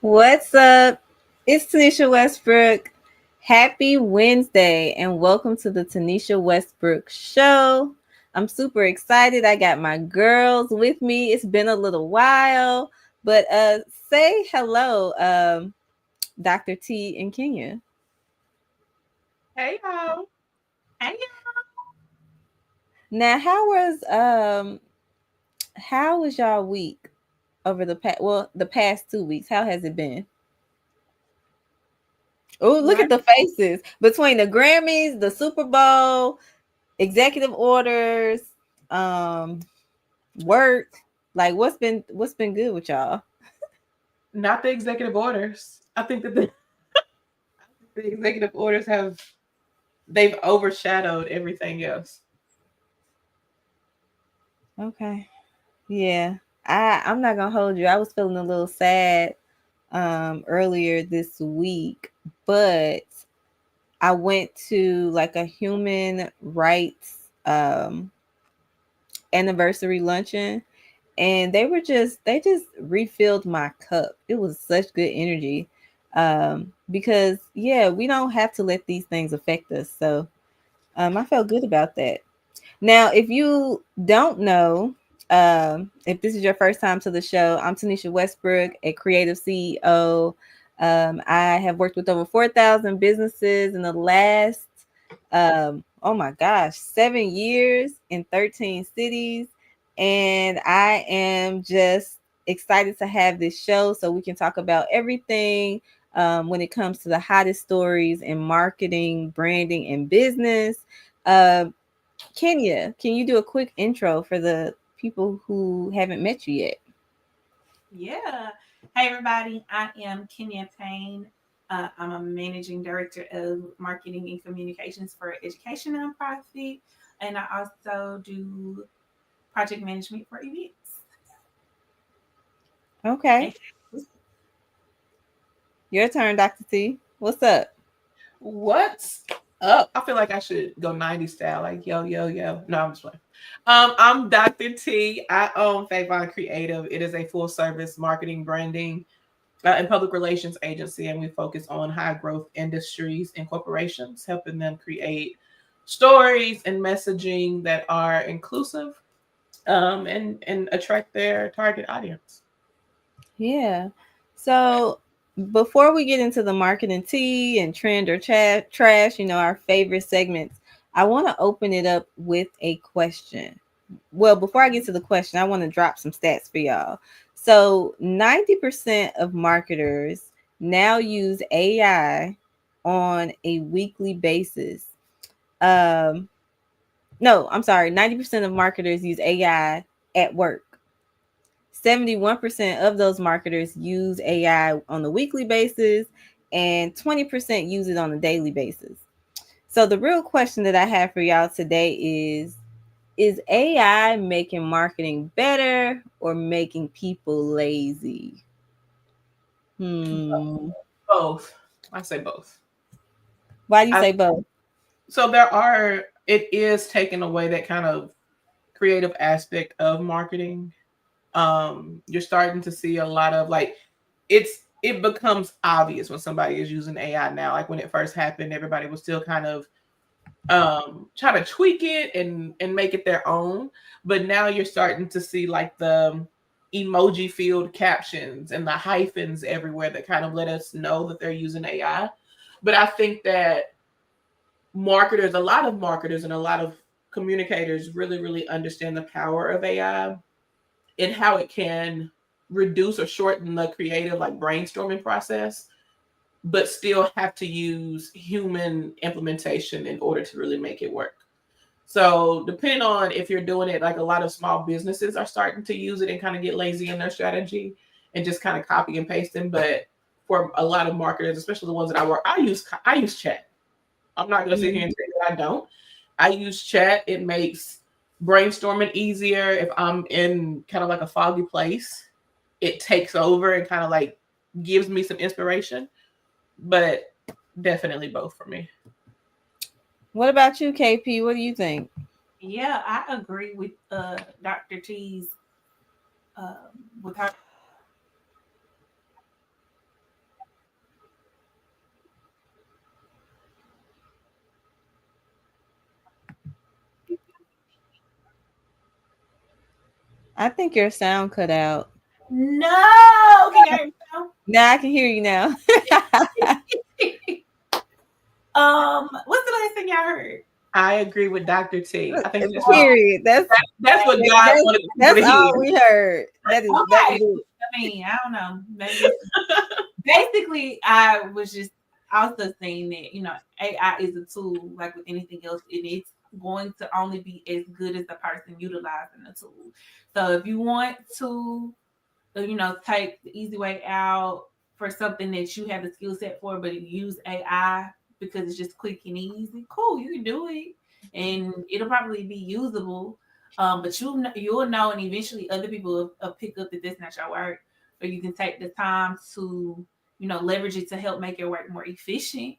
What's up? It's Taniesha Westbrook. Happy Wednesday and welcome to the Taniesha Westbrook Show. I'm super excited. I got my girls with me. It's been a little while, but say hello, Dr. T in Kenya. Hey y'all. Hey Now, how was y'all week over the past 2 weeks? How has it been? Oh, look y'all. at the faces between the Grammys, the Super Bowl, executive orders, um, work. Like what's been good with y'all? Not the executive orders. I think that the executive orders they've overshadowed everything else. Okay. Yeah. I'm not gonna hold you. I was feeling a little sad earlier this week, but I went to like a human rights anniversary luncheon, and they just refilled my cup. It was such good energy. Because yeah, we don't have to let these things affect us. So I felt good about that. Now, if you don't know, if this is your first time to the show, I'm Taniesha Westbrook, a creative CEO. I have worked with over 4,000 businesses in the last, oh my gosh, 7 years in 13 cities. And I am just excited to have this show so we can talk about everything when it comes to the hottest stories in marketing, branding, and business. Um, Kenya, can you do a quick intro for the people who haven't met you yet? Yeah. Hey, everybody. I am Kenya Payne. I'm a managing director of marketing and communications for education nonprofit, and I also do project management for events. Okay, And your turn, Dr. T. What's up? What's up? I feel like I should go 90s style, like yo, yo, yo. No, I'm just playing. I'm Dr. T. I own Favon Creative. It is a full service marketing, branding, and public relations agency, and we focus on high growth industries and corporations, helping them create stories and messaging that are inclusive and attract their target audience. Yeah. So before we get into the marketing tea and trend or trash, our favorite segments, I want to open it up with a question. Well, before I get to the question, I want to drop some stats for y'all. So 90% of marketers now use AI on a weekly basis. Um, no, I'm sorry, 90% of marketers use AI at work. 71% of those marketers use AI on a weekly basis, and 20% use it on a daily basis. So, the real question that I have for y'all today is AI making marketing better or making people lazy? Hmm. Both. I say both. Why do you I, say both? so it is taking away that kind of creative aspect of marketing. You're starting to see a lot of like it becomes obvious when somebody is using AI now. Like when it first happened, everybody was still kind of trying to tweak it and make it their own. But now you're starting to see like the emoji field captions and the hyphens everywhere that kind of let us know that they're using AI. But I think that a lot of marketers and a lot of communicators really understand the power of AI and how it can reduce or shorten the creative like brainstorming process, but still have to use human implementation in order to really make it work. So depending on if you're doing it, like a lot of small businesses are starting to use it and kind of get lazy in their strategy and just kind of copy and paste them. But for a lot of marketers, especially the ones that I work, I use chat. I'm not gonna sit here Mhm. and say that I don't. I use chat. It makes brainstorming easier. If I'm in kind of like a foggy place, it takes over and kind of like gives me some inspiration. But definitely both for me. What about you, KP? What do you think? yeah, I agree with Dr. T's with her I think your sound cut out. No, can y'all hear me now? Now I can hear you now. What's the last thing y'all heard? I agree with Dr. T. I think Period. that's what God wanted people That's to hear. all we heard. That Okay. was I mean, I don't know. Maybe basically I was just saying that, AI is a tool like with anything else, and it's going to only be as good as the person utilizing the tool. So if you want to, take the easy way out for something that you have the skill set for, but use AI because it's just quick and easy, cool, you can do it. And it'll probably be usable. But you'll know, and eventually other people will pick up that that's not your work, or you can take the time to, leverage it to help make your work more efficient,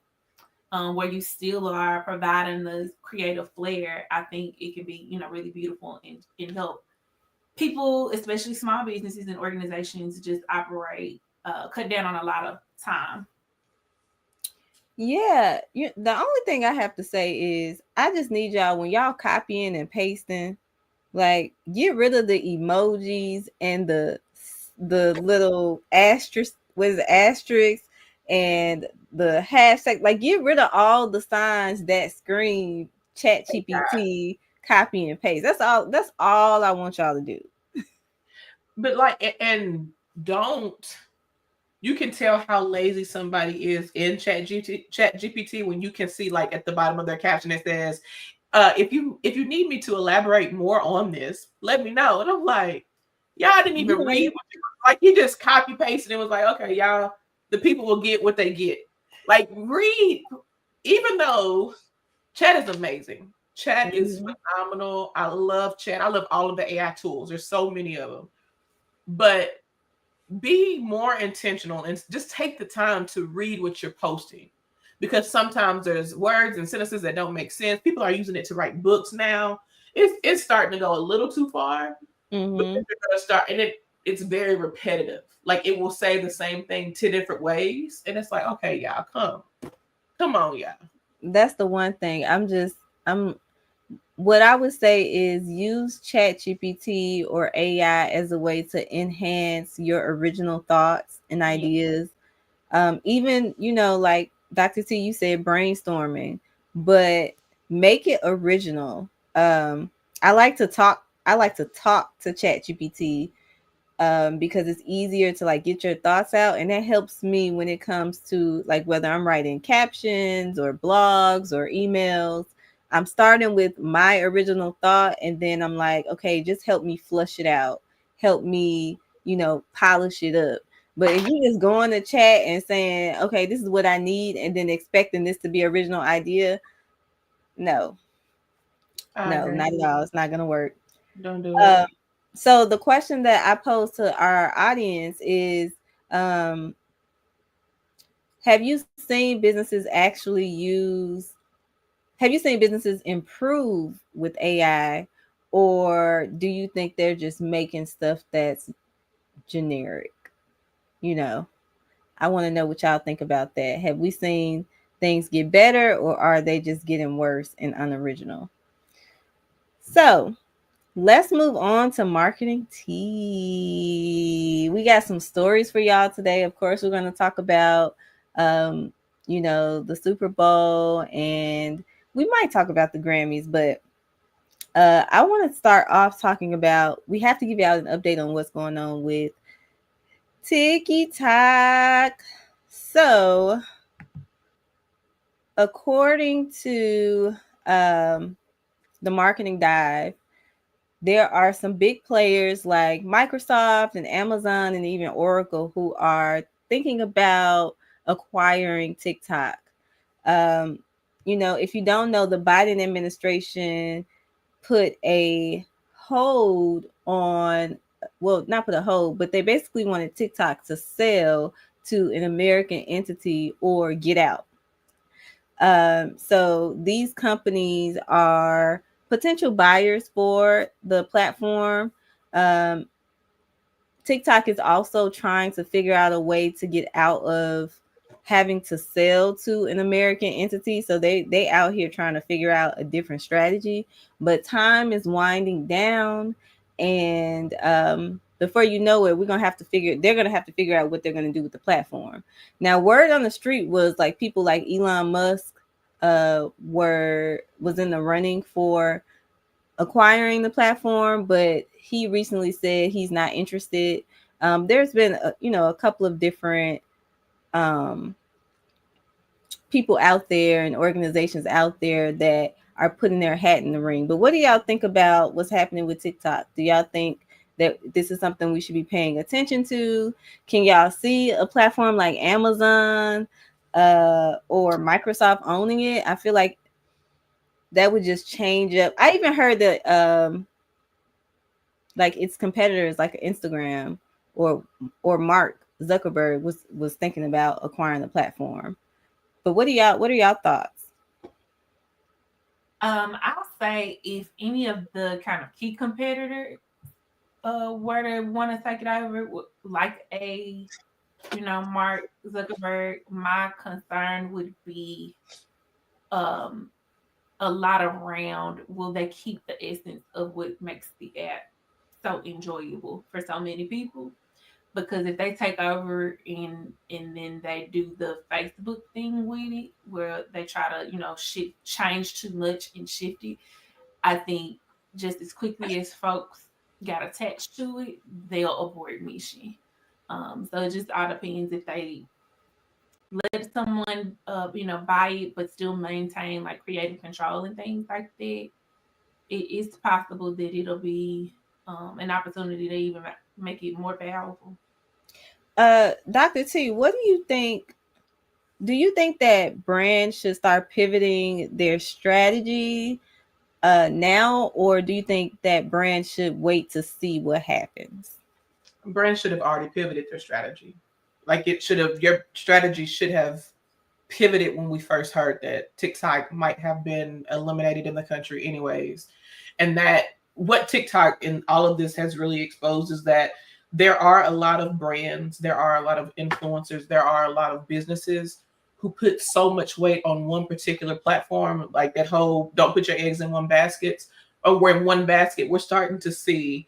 where you still are providing the creative flair. I think it can be, really beautiful and help people, especially small businesses and organizations, just operate, cut down on a lot of time. yeah. The only thing I have to say is I just need y'all when y'all copying and pasting, like get rid of the emojis and the little asterisk, what is it, asterisk, and the hashtag. Like get rid of all the signs that scream Chat GPT copy and paste. That's all I want y'all to do. But like, and don't, you can tell how lazy somebody is in Chat GPT when you can see like at the bottom of their caption it says, if you need me to elaborate more on this, let me know. And I'm like, y'all didn't even read what like you just copy pasted and was like, okay, y'all, the people will get what they get. Like read, even though Chat is amazing. Chat is Mhm. phenomenal. I love Chat. I love all of the AI tools. There's so many of them. But be more intentional and just take the time to read what you're posting, because sometimes there's words and sentences that don't make sense. People are using it to write books now. It's starting to go a little too far, but Mhm. they're going to start, and it's very repetitive. Like it will say the same thing 10 different ways, and it's like, okay, y'all, come on, y'all. That's the one thing. I'm what I would say is use Chat GPT or AI as a way to enhance your original thoughts and Yeah. ideas. Even, like Dr. T, you said brainstorming, but make it original. I like to talk to Chat GPT, because it's easier to like get your thoughts out, and that helps me when it comes to like whether I'm writing captions or blogs or emails. I'm starting with my original thought, and then I'm like, okay, just help me flush it out, help me, polish it up. But if you just go on the chat and saying, okay, this is what I need, and then expecting this to be original idea, no, I no, agree. not at all. It's not gonna work. Don't do it. um, so the question that I pose to our audience is, um, have you seen businesses actually use, have you seen businesses improve with AI, or do you think they're just making stuff that's generic? You know, I want to know what y'all think about that. Have we seen things get better, or are they just getting worse and unoriginal? So, let's move on to marketing tea. We got some stories for y'all today. Of course, we're going to talk about, um, the Super Bowl, and we might talk about the Grammys, but I want to start off talking about, we have to give y'all an update on what's going on with TikTok. So, according to the Marketing Dive, there are some big players like Microsoft and Amazon and even Oracle who are thinking about acquiring TikTok. Um, if you don't know, the Biden administration put a hold on, well, not put a hold, but they basically wanted TikTok to sell to an American entity or get out. So these companies are potential buyers for the platform. Um, TikTok is also trying to figure out a way to get out of having to sell to an American entity. So they out here trying to figure out a different strategy. But time is winding down, and before you know it, they're gonna have to figure out what they're gonna do with the platform. Now, word on the street was like people like Elon Musk was in the running for acquiring the platform, but he recently said he's not interested. There's been a couple of different um, people out there and organizations out there that are putting their hat in the ring. But what do y'all think about what's happening with TikTok? Do y'all think that this is something we should be paying attention to? Can y'all see a platform like Amazon or Microsoft owning it? I feel like that would just change up. I even heard that like its competitors like Instagram or Mark Zuckerberg was thinking about acquiring the platform. But what are y'all thoughts? I'll say if any of the kind of key competitors were to want to take it over, like Mark Zuckerberg, my concern would be um a lot around will they keep the essence of what makes the app so enjoyable for so many people? Because if they take over and then they do the Facebook thing with it, where they try to change too much and shift it, I think just as quickly as folks got attached to it, they'll abort mission. So it just all depends if they let someone buy it but still maintain like creative control and things like that. It's possible that it'll be an opportunity to even make it more powerful. Dr. T, what do you think? Do you think that brands should start pivoting their strategy now, or do you think that brands should wait to see what happens? Brands should have already pivoted their strategy. Like your strategy should have pivoted when we first heard that TikTok might have been eliminated in the country, anyways. And that what TikTok and all of this has really exposed is that there are a lot of brands, there are a lot of influencers, there are a lot of businesses who put so much weight on one particular platform, like that whole don't put your eggs in one basket, or we're in one basket. We're starting to see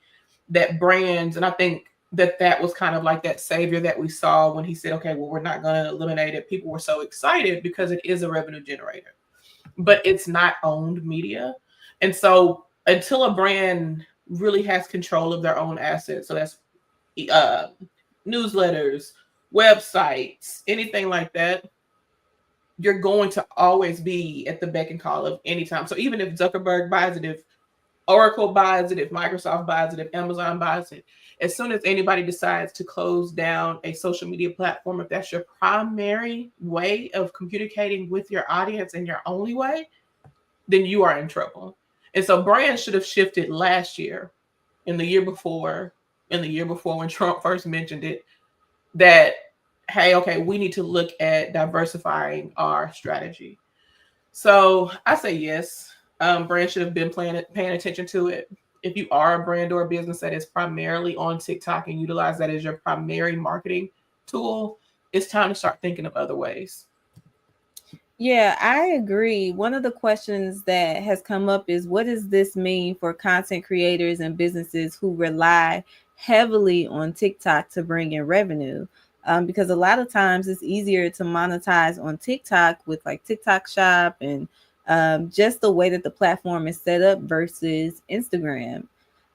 that brands, and I think that was kind of like that savior that we saw when he said, okay, well, we're not going to eliminate it. People were so excited because it is a revenue generator, but it's not owned media. And so until a brand really has control of their own assets, so that's uh, newsletters, websites, anything like that, you're going to always be at the beck and call of any time. So even if Zuckerberg buys it, if Oracle buys it, if Microsoft buys it, if Amazon buys it, as soon as anybody decides to close down a social media platform, if that's your primary way of communicating with your audience and your only way, then you are in trouble. And so brands should have shifted last year, in the year before, in the year before when Trump first mentioned it, that, hey, okay, we need to look at diversifying our strategy. So I say yes. Brands should have been paying attention to it. If you are a brand or a business that is primarily on TikTok and utilize that as your primary marketing tool, it's time to start thinking of other ways. Yeah, I agree. One of the questions that has come up is what does this mean for content creators and businesses who rely heavily on TikTok to bring in revenue? Because a lot of times it's easier to monetize on TikTok with like TikTok Shop and just the way that the platform is set up versus Instagram.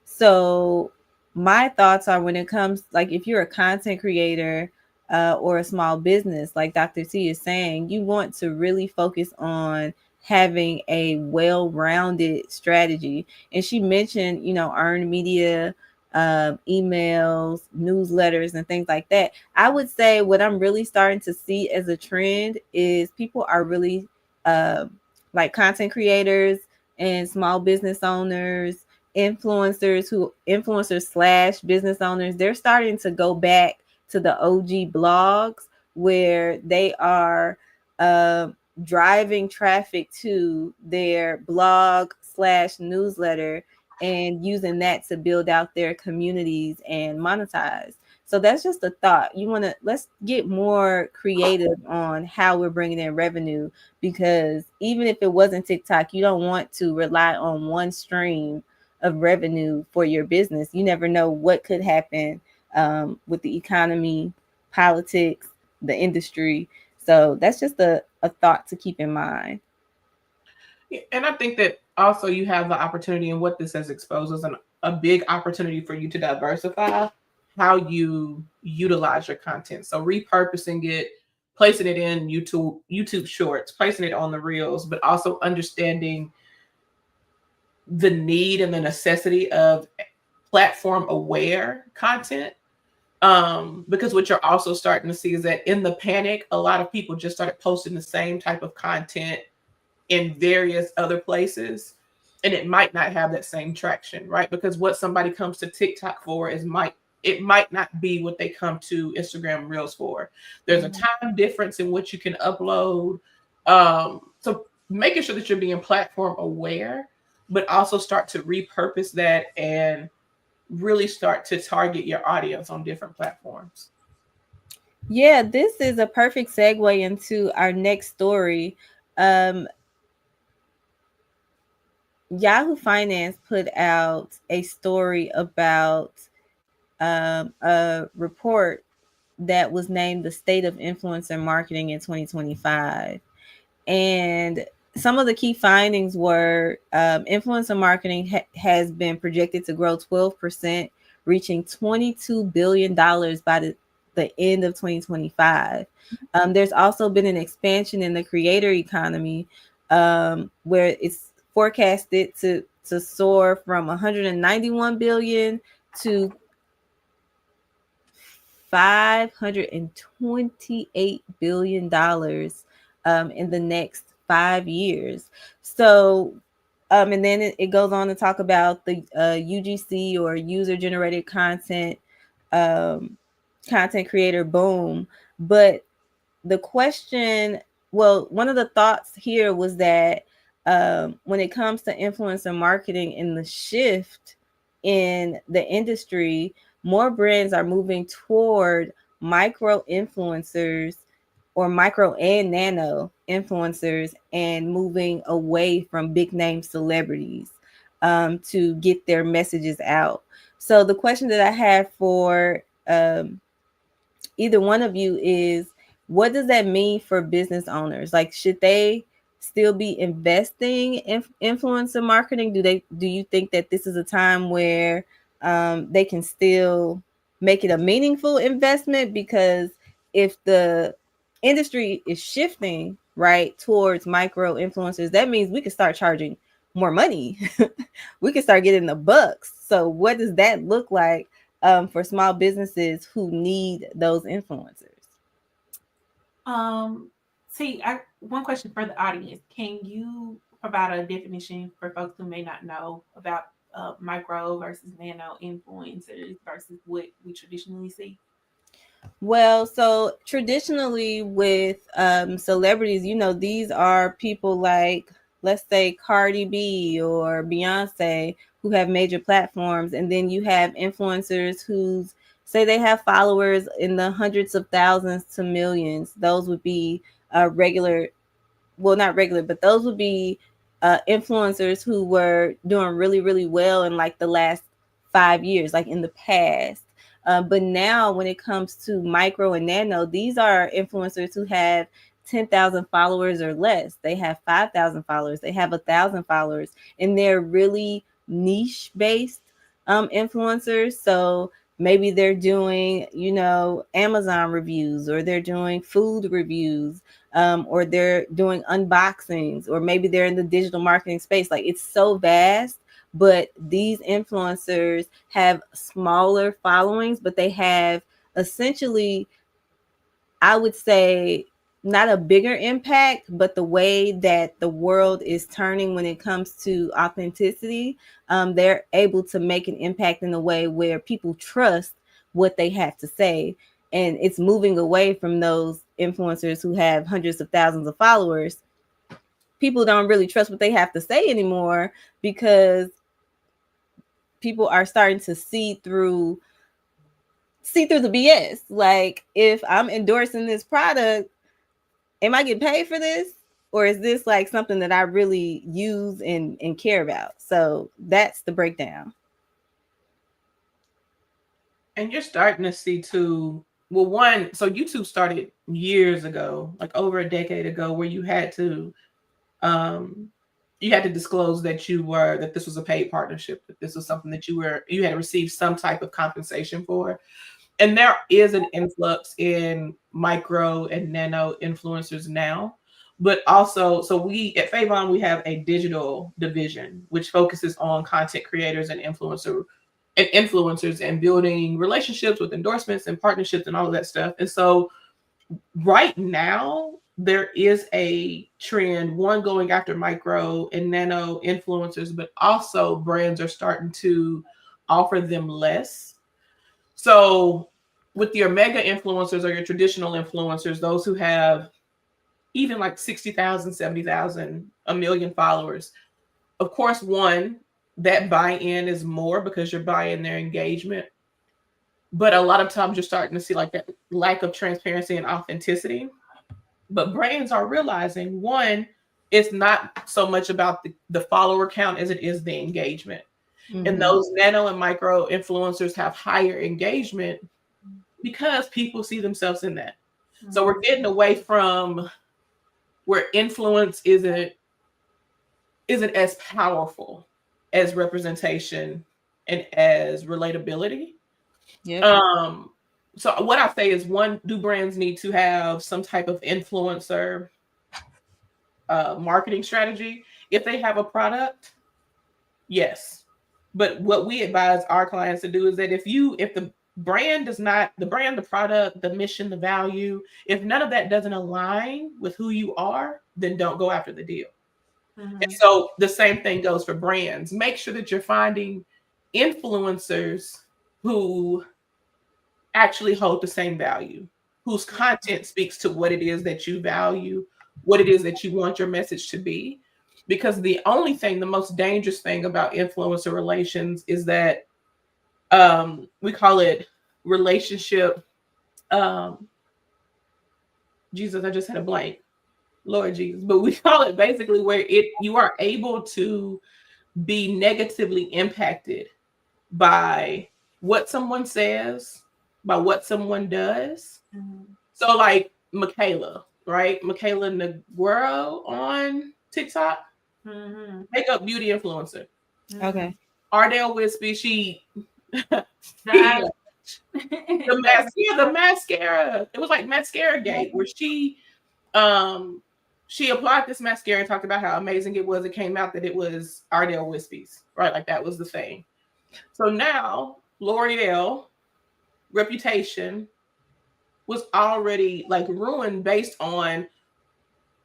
So, my thoughts are when it comes, like, if you're a content creator, or a small business, like Dr. T is saying, you want to really focus on having a well-rounded strategy. And she mentioned, earned media, emails, newsletters, and things like that. I would say what I'm really starting to see as a trend is people are really uh, like content creators and small business owners, influencers slash business owners. They're starting to go back to the OG blogs where they are uh, driving traffic to their blog slash newsletter and using that to build out their communities and monetize. So that's just a thought. Let's get more creative on how we're bringing in revenue, because even if it wasn't TikTok, you don't want to rely on one stream of revenue for your business. You never know what could happen with the economy, politics, the industry. So that's just a thought to keep in mind. And I think that also you have the opportunity, and what this has exposed is a big opportunity for you to diversify how you utilize your content. So repurposing it, placing it in YouTube Shorts, placing it on the Reels, but also understanding the need and the necessity of platform aware content. Because what you're also starting to see is that in the panic, a lot of people just started posting the same type of content in various other places, and it might not have that same traction, right? Because what somebody comes to TikTok for might not be what they come to Instagram Reels for. There's a time difference in which you can upload. So making sure that you're being platform aware, but also start to repurpose that and really start to target your audience on different platforms. Yeah, this is a perfect segue into our next story. Um, Yahoo Finance put out a story about a report that was named the State of Influencer Marketing in 2025. And some of the key findings were influencer marketing has been projected to grow 12%, reaching $22 billion by the end of 2025. There's also been an expansion in the creator economy, where it's forecasted to soar from 191 billion to $528 billion in the next 5 years. So, and then it goes on to talk about the UGC, or user generated content, um, content creator boom. But the question, well, one of the thoughts here was that when it comes to influencer marketing and the shift in the industry, more brands are moving toward micro influencers or micro and nano influencers, and moving away from big name celebrities to get their messages out. So the question that I have for either one of you is, what does that mean for business owners? Like, should they still be investing in influencer marketing? Do you think that this is a time where they can still make it a meaningful investment? Because if the industry is shifting right towards micro influencers, that means we can start charging more money. We can start getting the bucks. So what does that look like for small businesses who need those influencers? Um, See, one question for the audience: can you provide a definition for folks who may not know about micro versus nano influencers versus what we traditionally see? Well, so traditionally with celebrities, these are people like, let's say, Cardi B or Beyonce, who have major platforms. And then you have influencers who say they have followers in the hundreds of thousands to millions. Those would be regular, well, not regular, but those would be influencers who were doing really, really well in like the last 5 years, like in the past. But now, when it comes to micro and nano, these are influencers who have 10,000 followers or less. They have 5,000 followers. They have 1,000 followers, and they're really niche based influencers. So maybe they're doing, Amazon reviews, or they're doing food reviews, or they're doing unboxings, or maybe they're in the digital marketing space. Like, it's so vast, but these influencers have smaller followings, but they have essentially, I would say, not a bigger impact, but the way that the world is turning when it comes to authenticity, they're able to make an impact in a way where people trust what they have to say. And it's moving away from those influencers who have hundreds of thousands of followers. People don't really trust what they have to say anymore, because people are starting to see through the BS. Like, if I'm endorsing this product, am I getting paid for this? or is this like something that I really use and care about? So that's the breakdown. And you're starting to see too. Well, one, so YouTube started years ago, like over a decade ago, where um you had to disclose that this was a paid partnership, that this was something that you had to receive some type of compensation for. And there is an influx in micro and nano influencers now. But also, so we at Favon, we have a digital division which focuses on content creators and influencers and building relationships with endorsements and partnerships and all of that stuff. And so right now there is a trend, one, going after micro and nano influencers, but also brands are starting to offer them less. So with your mega influencers or your traditional influencers, those who have even like 60,000, 70,000, a million followers, of course, one, that buy-in is more because you're buying their engagement. But a lot of times you're starting to see like that lack of transparency and authenticity. But brands are realizing, one, it's not so much about the follower count as it is the engagement. And Mm-hmm. those nano and micro influencers have higher engagement because people see themselves in that. So we're getting away from where influence isn't as powerful as representation and as relatability. Yep. Um, so what I say is, one, do brands need to have some type of influencer marketing strategy? If they have a product, yes. But what we advise our clients to do is that if the brand does not, the brand, the product, the mission, the value, if none of that doesn't align with who you are, then don't go after the deal. And so the same thing goes for brands. Make sure that you're finding influencers who actually hold the same value, whose content speaks to what it is that you value, what it is that you want your message to be. Because the most dangerous thing about influencer relations is that we call it relationship. Um, Jesus, I just had a blank. Lord Jesus, but we call it basically where you are able to be negatively impacted by what someone says, by what someone does. So like Michaela, right? Michaela Naguero on TikTok, makeup beauty influencer. Okay. Ardell Wispy, she The the mascara. It was like mascara gate where um she applied this mascara and talked about how amazing it was. It came out that it was Ardell Wispy's, right? Like that was the thing. So now L'Oreal reputation was already like ruined based on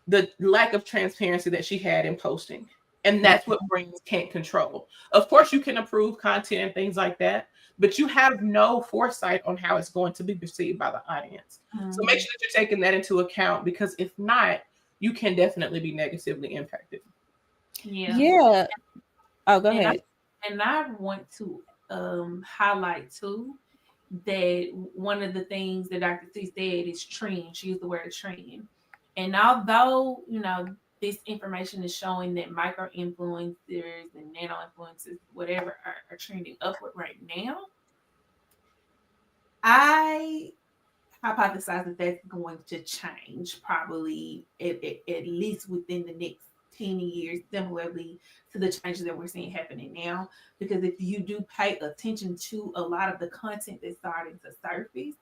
the lack of transparency that she had in posting. And Yeah. that's what brands can't control. Of course, you can approve content and things like that, but you have no foresight on how it's going to be perceived by the audience. So make sure that you're taking that into account, because if not, you can definitely be negatively impacted. Yeah. Yeah. Oh, go And I ahead. and I want to highlight too that one of the things that Dr. C said is trend. She used the word trend. And although, this information is showing that micro influencers and nano influencers, whatever, are trending upward right now, I hypothesize that that's going to change probably at least within the next 10 years, similarly to the changes that we're seeing happening now. Because if you do pay attention to a lot of the content that's starting to surface,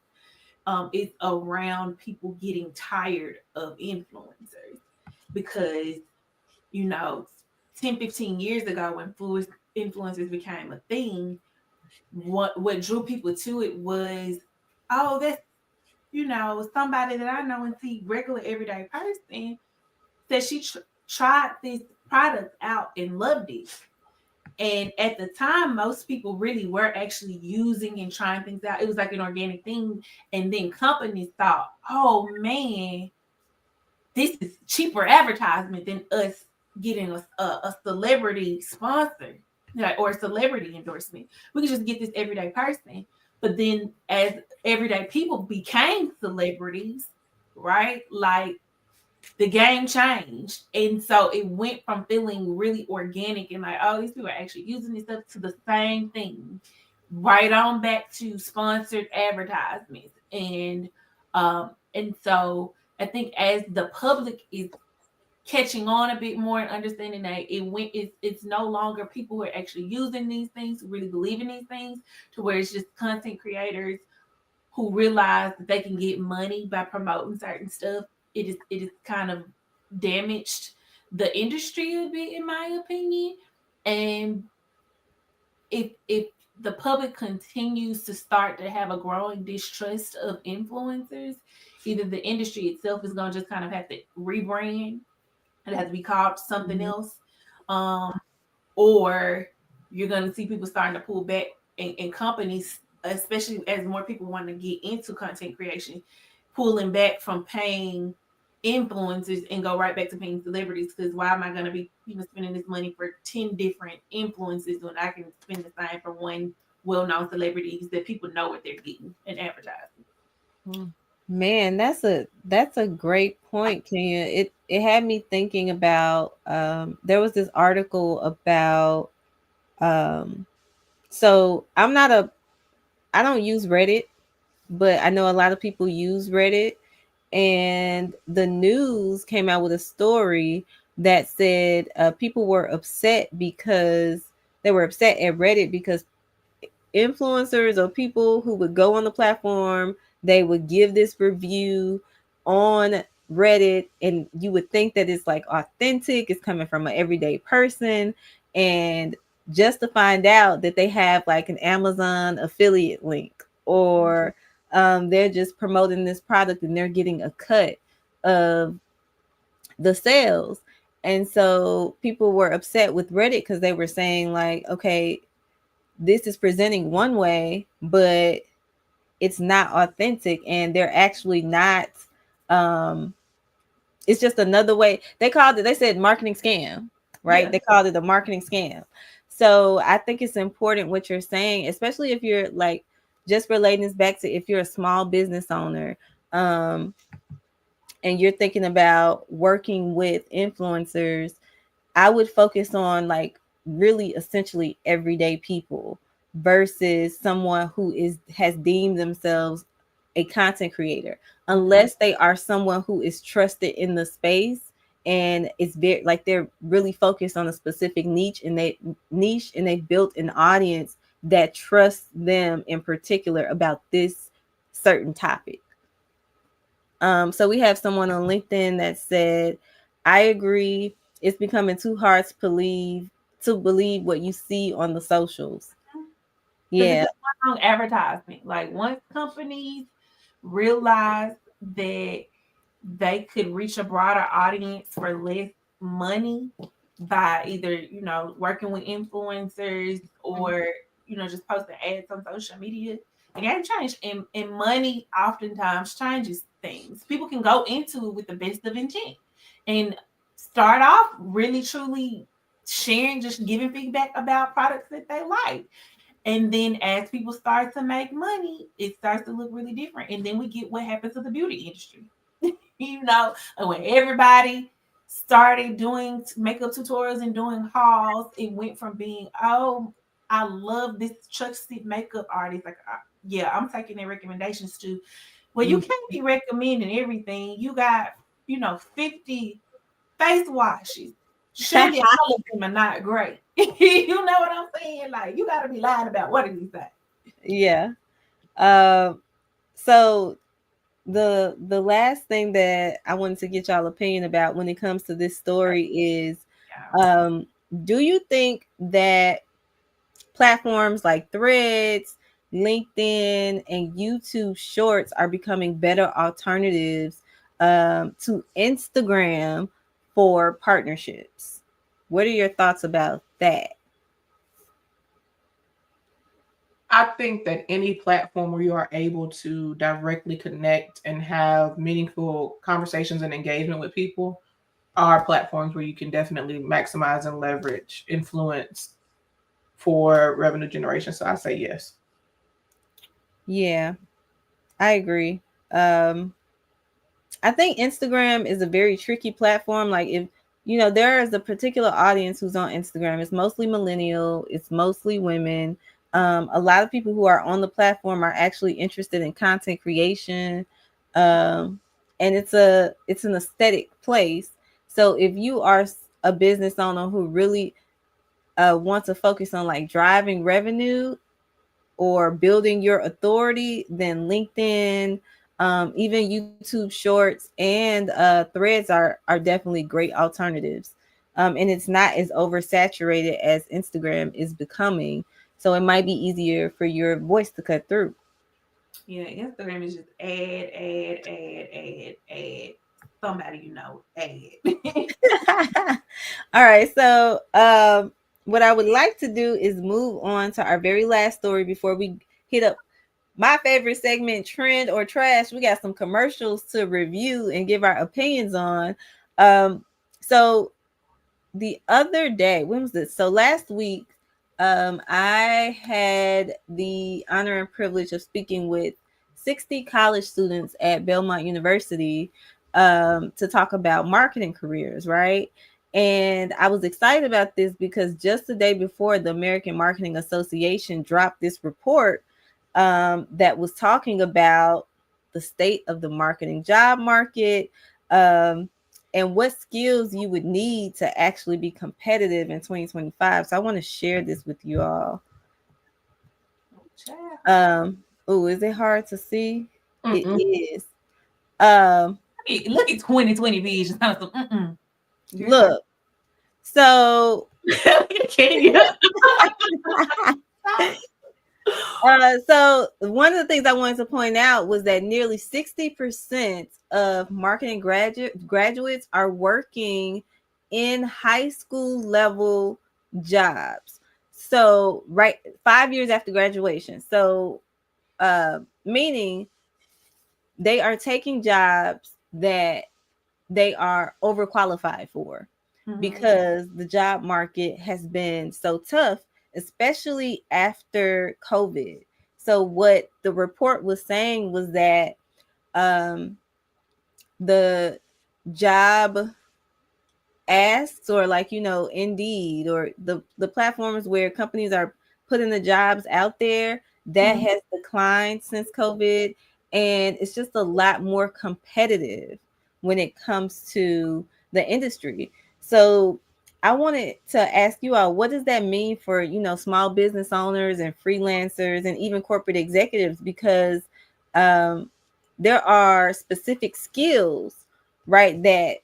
it's around people getting tired of influencers. Because, you know, 10, 15 years ago when influencers became a thing, what drew people to it was, oh, that's, somebody that I know and see regular everyday person said she tried this product out and loved it. And at the time, most people really were actually using and trying things out. It was like an organic thing. And then companies thought, oh man, this is cheaper advertisement than us getting a celebrity sponsor, or a celebrity endorsement. We could just get this everyday person. But then as everyday people became celebrities, right? Like the game changed. And so it went from feeling really organic and like, oh, these people are actually using this stuff to the same thing, right on back to sponsored advertisements. And so I think as the public is catching on a bit more and understanding that it's no longer people who are actually using these things, who really believe in these things, to where it's just content creators who realize that they can get money by promoting certain stuff. It is kind of damaged the industry a bit, in my opinion. And if the public continues to start to have a growing distrust of influencers, either the industry itself is going to just kind of have to rebrand. It has to be called something Mhm. else. Um, or you're going to see people starting to pull back in companies, especially as more people want to get into content creation, pulling back from paying influencers and go right back to paying celebrities. Because why am I going to be spending this money for 10 different influencers when I can spend the same for one well-known celebrities that people know what they're getting in advertising? Mm. Man, that's a great point, Kenya. It had me thinking about there was this article about um so I don't use Reddit, but I know a lot of people use Reddit, and the news came out with a story that said people were upset because they were upset at Reddit because influencers or people who would go on the platform, they would give this review on Reddit, and you would think that it's like authentic, it's coming from an everyday person, and just to find out that they have like an Amazon affiliate link, or they're just promoting this product and they're getting a cut of the sales. And so people were upset with Reddit because they were saying like, okay, this is presenting one way, but it's not authentic, and they're actually not. Um, it's just another way. They called it. They said marketing scam, right? Yeah. They called it a marketing scam. So I think it's important what you're saying, especially if you're like just relating this back to if you're a small business owner, um, and you're thinking about working with influencers. I would focus on like really essentially everyday people versus someone who is has deemed themselves a content creator, Mhm. unless they are someone who is trusted in the space and it's very like they're really focused on a specific niche and they built an audience that trusts them in particular about this certain topic. So we have someone on LinkedIn that said, I agree, it's becoming too hard to believe what you see on the socials. Because it's Yeah. just one long advertisement. Like once companies realize that they could reach a broader audience for less money by either, working with influencers or, just posting ads on social media, the game changed. And money oftentimes changes things. People can go into it with the best of intent and start off really truly sharing, just giving feedback about products that they like. And then as people start to make money, it starts to look really different. And then we get what happens to the beauty industry. And when everybody started doing makeup tutorials and doing hauls, it went from being, oh, I love this Chuck Stick makeup artist. Like, yeah, I'm taking their recommendations to, well, you Mm. can't be recommending everything. You got, 50 face washes. Surely all of them are not great. You know what I'm saying? Like, you got to be lying about what did he say? Yeah. Um, so the last thing that I wanted to get y'all opinion about when it comes to this story is, Yeah. um, do you think that platforms like Threads, LinkedIn, and YouTube Shorts are becoming better alternatives to Instagram for partnerships? What are your thoughts about that? I think that any platform where you are able to directly connect and have meaningful conversations and engagement with people are platforms where you can definitely maximize and leverage influence for revenue generation. So I say yes. Yeah, I agree. Um, I think Instagram is a very tricky platform. Like if there is a particular audience who's on Instagram. It's mostly millennial. It's mostly women. A lot of people who are on the platform are actually interested in content creation, um, and it's an aesthetic place. So if you are a business owner who really wants to focus on like driving revenue or building your authority, then LinkedIn, even YouTube Shorts and Threads are definitely great alternatives. And it's not as oversaturated as Instagram is becoming, so it might be easier for your voice to cut through. Yeah, Instagram is just add. Somebody add. All right, so what I would like to do is move on to our very last story before we hit up my favorite segment, trend or trash. We got some commercials to review and give our opinions on. Um, so the other day, when was this? So last week, I had the honor and privilege of speaking with 60 college students at Belmont University to talk about marketing careers, right? And I was excited about this because just the day before, the American Marketing Association dropped this report that was talking about the state of the marketing job market, and what skills you would need to actually be competitive in 2025. So I want to share this with you all. Um, oh, is it hard to see? It Mm-mm. is. Um, Look at 2020 vision. look. So Can you? So one of the things I wanted to point out was that nearly 60% of marketing graduates are working in high school level jobs. So right 5 years after graduation. So meaning they are taking jobs that they are overqualified for, because the job market has been so tough, especially after COVID. So what the report was saying was that um, the job asks, or like Indeed, or the platforms where companies are putting the jobs out there, that has declined since COVID, and it's just a lot more competitive when it comes to the industry. So I wanted to ask you all, what does that mean for small business owners and freelancers and even corporate executives? Because um, there are specific skills, right, that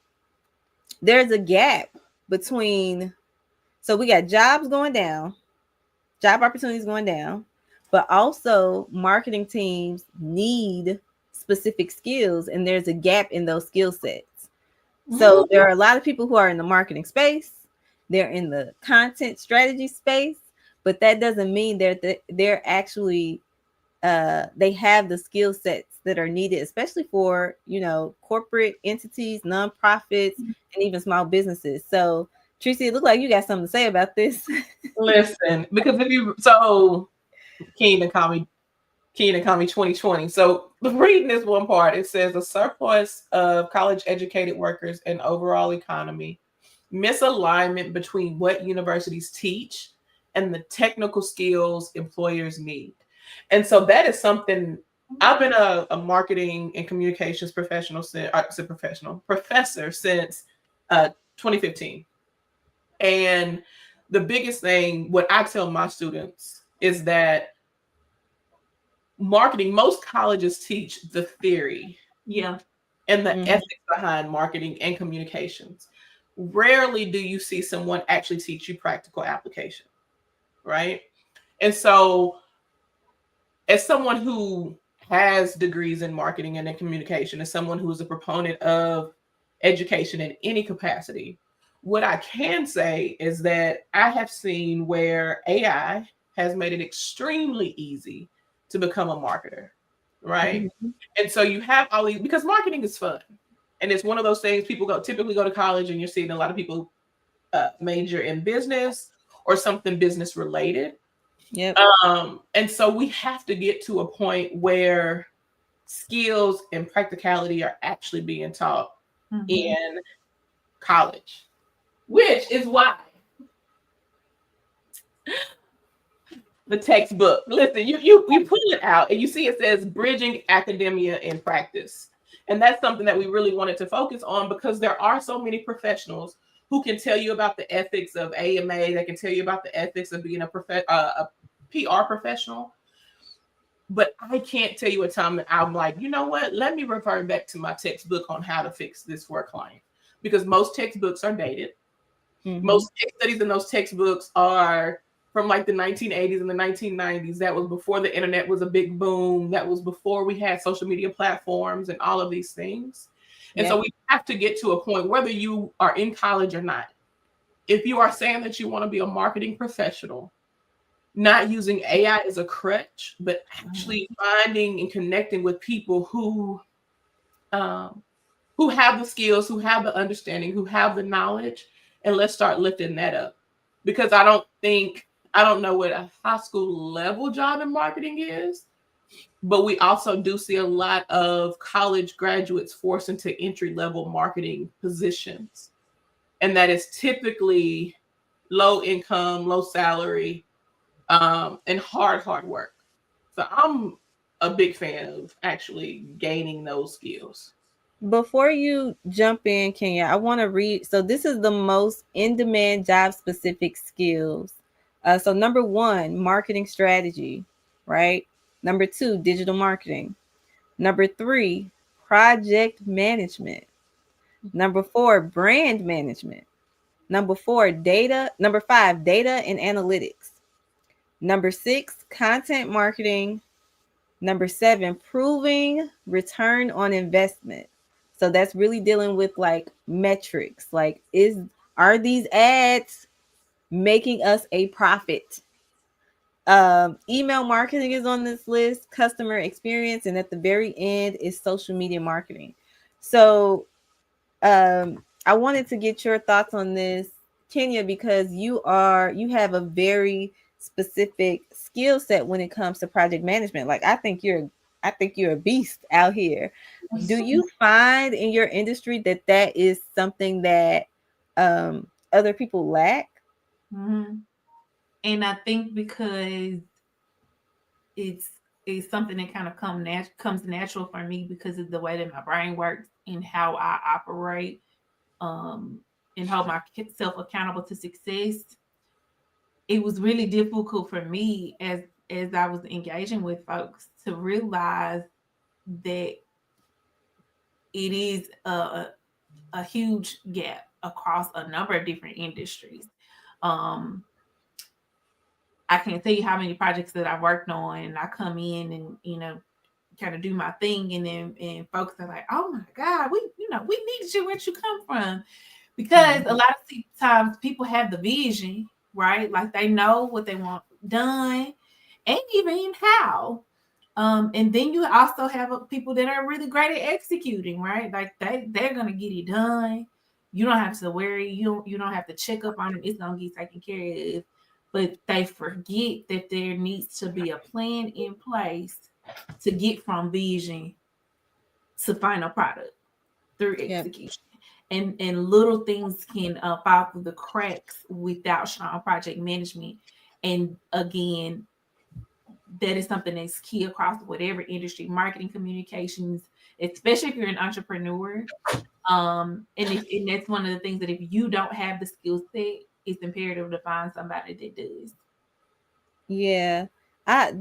there's a gap between. So we got jobs going down, job opportunities going down, but also marketing teams need specific skills, and there's a gap in those skill sets. So there are a lot of people who are in the marketing space, they're in the content strategy space, but that doesn't mean they're actually they have the skill sets that are needed, especially for corporate entities, nonprofits, and even small businesses. So Tracy, it looked like you got something to say about this. Listen, because if you Keenan call me 2020. So reading this one part, it says a surplus of college educated workers and overall economy, misalignment between what universities teach and the technical skills employers need. And so that is something. I've been a marketing and communications professor since 2015. And the biggest thing, what I tell my students, is that marketing, most colleges teach the theory, Yeah. and the Mhm. ethics behind marketing and communications. Rarely do you see someone actually teach you practical application, right? And so, as someone who has degrees in marketing and in communication, as someone who is a proponent of education in any capacity, what I can say is that I have seen where AI has made it extremely easy to become a marketer, right? Mhm. And so you have all these, because marketing is fun. And it's one of those things, people typically go to college, and you're seeing a lot of people major in business or something business related. Yep. And so we have to get to a point where skills and practicality are actually being taught Mm-hmm. in college, which is why the textbook. Listen, you pull it out and you see it says bridging academia and practice. And that's something that we really wanted to focus on because there are so many professionals who can tell you about the ethics of AMA, they can tell you about the ethics of being a PR professional. But I can't tell you a time that I'm like, you know what? Let me refer back to my textbook on how to fix this for a client. Because most textbooks are dated. Mm-hmm. Most case studies in those textbooks are from like the 1980s and the 1990s. That was before the internet was a big boom. That was before we had social media platforms and all of these things. And so Yep. we have to get to a point, whether you are in college or not, if you are saying that you want to be a marketing professional, not using AI as a crutch, but actually finding and connecting with people um, who have the skills, who have the understanding, who have the knowledge, and let's start lifting that up. Because I don't know what a high school level job in marketing is, but we also do see a lot of college graduates forced into entry level marketing positions. And that is typically low income, low salary, and hard work. So I'm a big fan of actually gaining those skills. Before you jump in, Kenya, I want to read. So this is the most in-demand job-specific skills. So number one, marketing strategy, right? Number two, digital marketing. Number three, project management. Number four, brand management. Number four, data. Number five, data and analytics. Number six, content marketing. Number seven, proving return on investment. So that's really dealing with like metrics. Like, are these ads making us a profit? Email marketing is on this list, customer experience, and at the very end is social media marketing. So I wanted to get your thoughts on this, Kenya, because you have a very specific skill set when it comes to project management. Like I think you're a beast out here. Do you find in your industry that that is something that other people lack? Mm-hmm. And I think because it's it's something that kind of comes natural for me because of the way that my brain works and how I operate, um, and hold myself accountable to success. It was really difficult for me as I was engaging with folks to realize that it is a huge gap across a number of different industries. Um, I can't tell you how many projects that I worked on, and I come in and kind of do my thing, and then and folks are like, "Oh my God, we needed you. Where'd you come from?" Because a Mhm. lot of times people have the vision, right? Like they know what they want done, and even how. And then you also have people that are really great at executing, right? Like they're gonna get it done. You don't have to worry. You don't have to check up on them. It's gonna get taken care of. But they forget that there needs to be a plan in place to get from vision to final product through Yep. execution. And little things can fall through the cracks without strong project management. And again, that is something that's key across whatever industry, marketing, communications, especially if you're an entrepreneur. And that's one of the things that if you don't have the skill set, it's imperative to find somebody that does. Yeah. I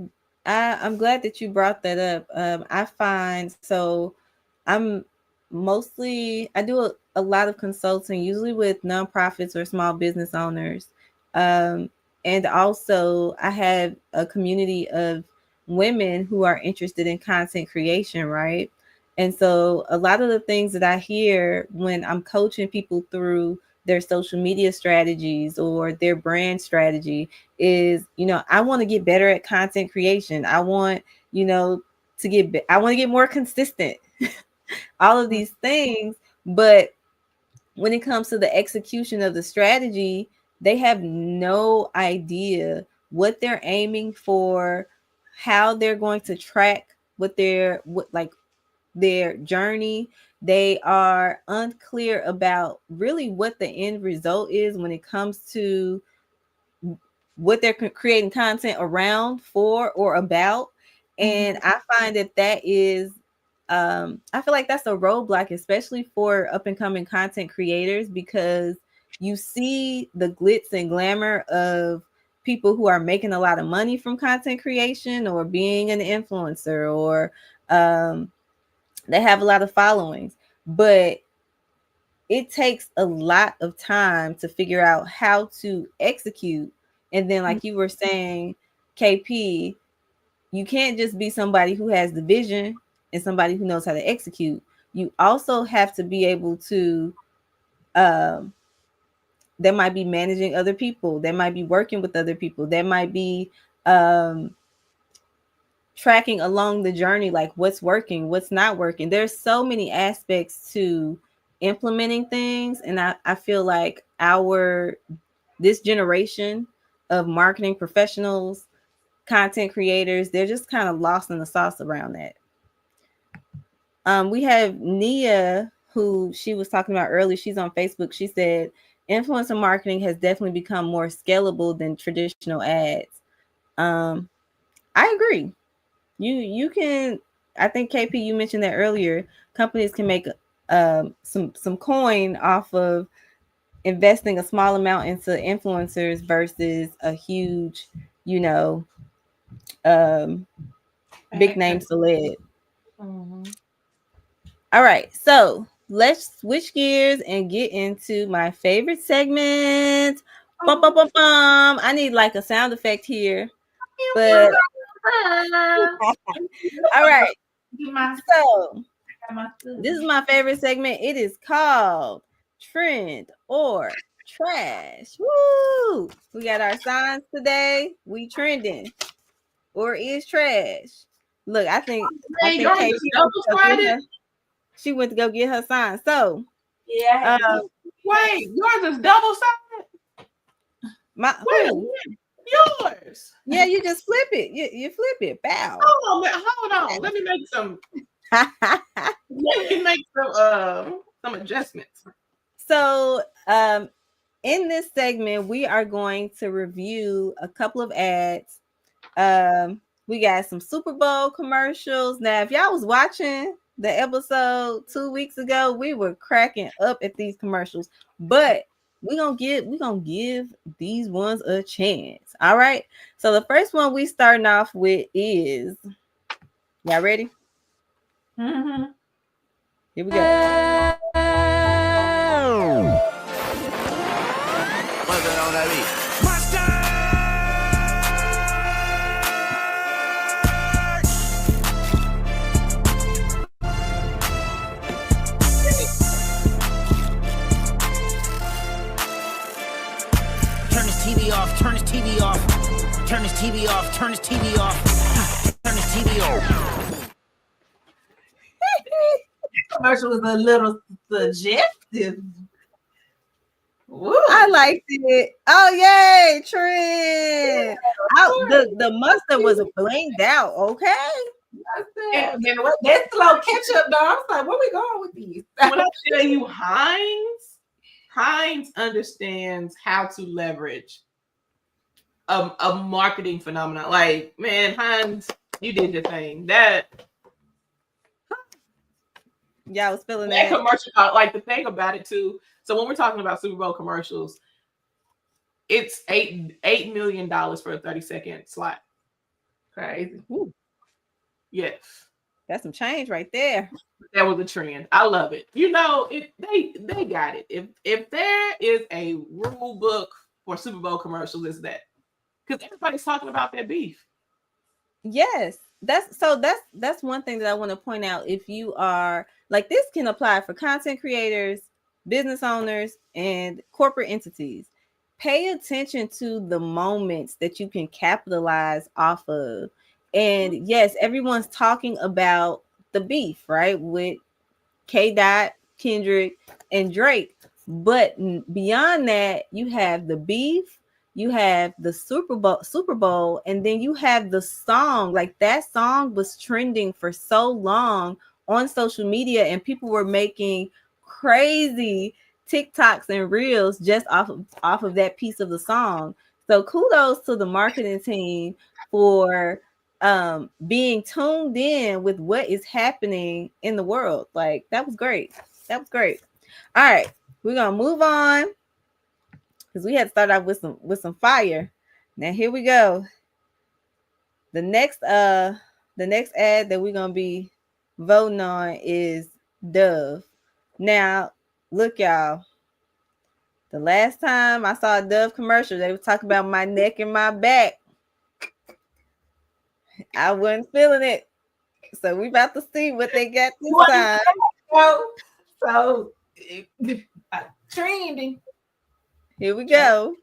I'm glad that you brought that up. I find so I'm I do a lot of consulting, usually with nonprofits or small business owners. Um, and also I have a community of women who are interested in content creation, right? And so a lot of the things that I hear when I'm coaching people through their social media strategies or their brand strategy is, I want to get better at content creation. I want, you know, I want to get more consistent, all of these things. But when it comes to the execution of the strategy, they have no idea what they're aiming for, how they're going to track their journey. They are unclear about really what the end result is when it comes to what they're creating content around, for, or about. And I find that is I feel like that's a roadblock, especially for up and coming content creators, because you see the glitz and glamour of people who are making a lot of money from content creation or being an influencer, or they have a lot of followings, but it takes a lot of time to figure out how to execute. And then, like you were saying, KP, you can't just be somebody who has the vision and somebody who knows how to execute. You also have to be able to, that might be managing other people, that might be working with other people, that might be tracking along the journey, like what's working, what's not working. There's so many aspects to implementing things. And I feel like this generation of marketing professionals, content creators, they're just kind of lost in the sauce around that. We have Nia, who she was talking about earlier. She's on Facebook. She said, influencer marketing has definitely become more scalable than traditional ads. I agree. You can, I think KP, you mentioned that earlier, companies can make some coin off of investing a small amount into influencers versus a huge, big name celeb. All right, so let's switch gears and get into my favorite segment. Bum, bum, bum, bum. I need like a sound effect here, but all right. So this is my favorite segment. It is called Trend or Trash. Woo! We got our signs today. We trending or is trash. Look, I think Kate, she went to go get her sign. So yeah. Wait, yours is double sided? Yours. Yeah, you just flip it. You flip it. Bow. Hold on. Let me make some some adjustments. So in this segment, we are going to review a couple of ads. We got some Super Bowl commercials. Now, if y'all was watching the episode 2 weeks ago, we were cracking up at these commercials, but we're gonna give these ones a chance. All right. So the first one we starting off with is, y'all ready? Mm-hmm. Here we go. Turn his TV off. Turn his TV off. Turn his TV off. Turn his TV off. Commercial was a little suggestive. Woo. I liked it. Oh yay, Trent! The mustard was blinged out. Okay. That's slow catch up, though. I was like, where we going with these? When I tell you Heinz understands how to leverage a marketing phenomenon. Like, man, Heinz, you did your thing. Yeah, I was feeling that commercial. Like, the thing about it too. So when we're talking about Super Bowl commercials, it's $8 million for a 30-second slot. Crazy. Ooh. Yes. That's some change right there. That was a trend. I love it. They got it. If there is a rule book for Super Bowl commercials, it's that. Because everybody's talking about that beef. Yes. That's one thing that I want to point out. If you are like, this can apply for content creators, business owners, and corporate entities. Pay attention to the moments that you can capitalize off of. And yes, everyone's talking about the beef, right? With K-Dot, Kendrick, and Drake. But beyond that, you have the beef, you have the Super Bowl, and then you have the song. Like that song was trending for so long on social media, and people were making crazy TikToks and reels just off of that piece of the song. So kudos to the marketing team for being tuned in with what is happening in the world. Like that was great. That was great. All right, we're gonna move on because we had to start off with some fire. Now here we go. The next ad that we're gonna be voting on is Dove. Now, look, y'all. The last time I saw a Dove commercial, they were talking about my neck and my back. I wasn't feeling it. So we about to see what they got this time. So trending. Here we go.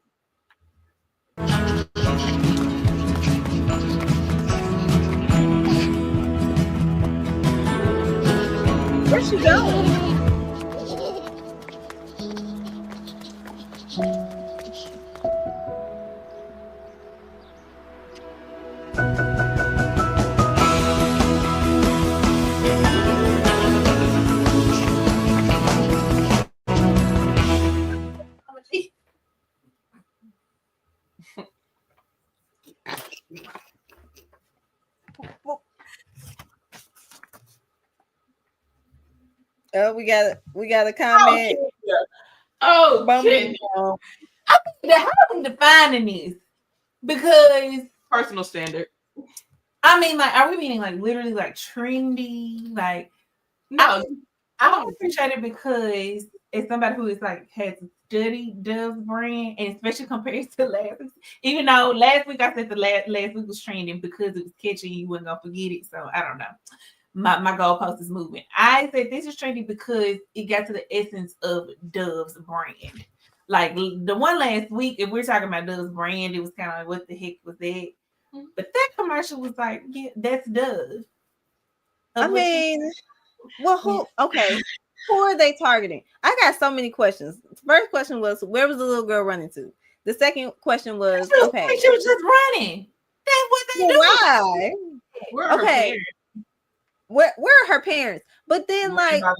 Where's she going? Oh, we got a comment. Oh, How are we defining this? Because personal standard. I mean, like, are we meaning like literally like trendy? Like, no, I don't appreciate it because it's somebody who is like has studied Dove's brand, and especially compared to last week. Even though last week I said the last week was trending because it was catchy, you wasn't gonna forget it. So I don't know. My goalpost is moving. I said this is trendy because it got to the essence of Dove's brand. Like the one last week, if we're talking about Dove's brand, it was kind of like, what the heck was that? Mm-hmm. But that commercial was like, yeah, that's Dove. I mean, well, who? Okay, who are they targeting? I got so many questions. The first question was, where was the little girl running to? The second question was, okay, she was just running. That's what they do. Why? Okay. Where are her parents? But then, like, I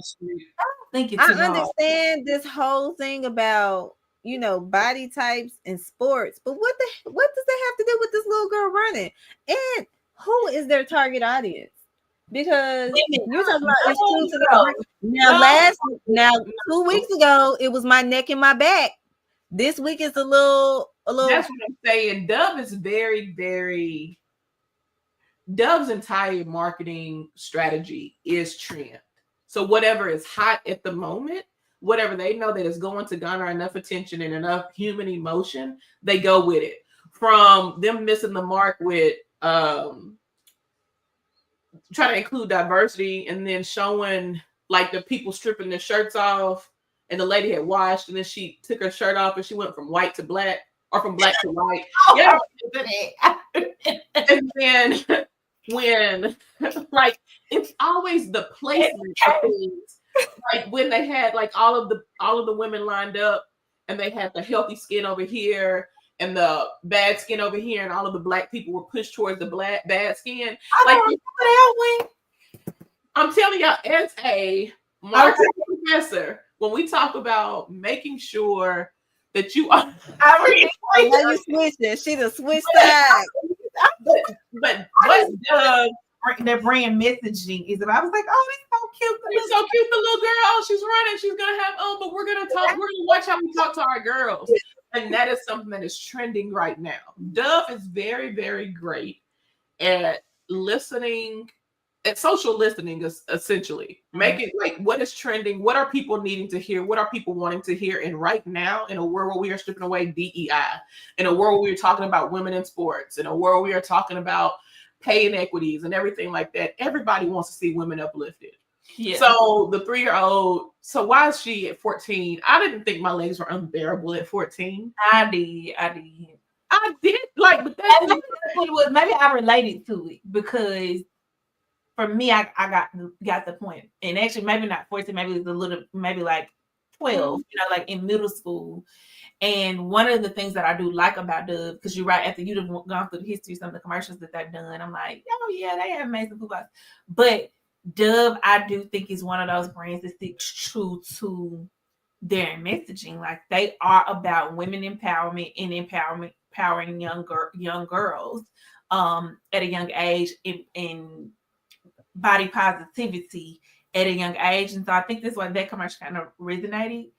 understand this whole thing about, you know, body types and sports, but what does that have to do with this little girl running? And who is their target audience? Because you're talking about exclusive. Now 2 weeks ago it was my neck and my back. This week is a little. That's what I'm saying. Dove is very, very. Dove's entire marketing strategy is trend. So whatever is hot at the moment, whatever they know that is going to garner enough attention and enough human emotion, they go with it. From them missing the mark with trying to include diversity and then showing like the people stripping their shirts off, and the lady had washed and then she took her shirt off and she went from white to black or from black to white. Yeah. And then when like it's always the placement of things. Like when they had like all of the women lined up and they had the healthy skin over here and the bad skin over here, and all of the black people were pushed towards the bad skin. I'm telling y'all, as a marketing professor, when we talk about making sure that you are, you switching? She done switched sides. But what does their brand messaging is about? I was like, oh, it's so cute. It's so cute. The little girl, oh, she's running. She's gonna have but we're gonna talk. We're gonna watch how we talk to our girls, and that is something that is trending right now. Dove is very, very great at listening, at social listening, essentially making like what is trending, what are people needing to hear, what are people wanting to hear. And right now, in a world where we are stripping away DEI, in a world where we're talking about women in sports, in a world where we are talking about pay inequities and everything like that, everybody wants to see women uplifted. Yeah. So the 3-year-old, so why is she at 14? I didn't think my legs were unbearable at 14. I did. Like, but that's what it was. Maybe I related to it because for me, I got the point. And actually, maybe not 14, maybe it was a little, maybe like 12, like in middle school. And one of the things that I do like about Dove, because you're right, after you've gone through the history, some of the commercials that they've done, I'm like, oh yeah, they have amazing food boxes. But Dove, I do think is one of those brands that sticks true to their messaging. Like they are about women empowerment and empowering young girls at a young age in body positivity at a young age. And so I think that's why that commercial kind of resonated,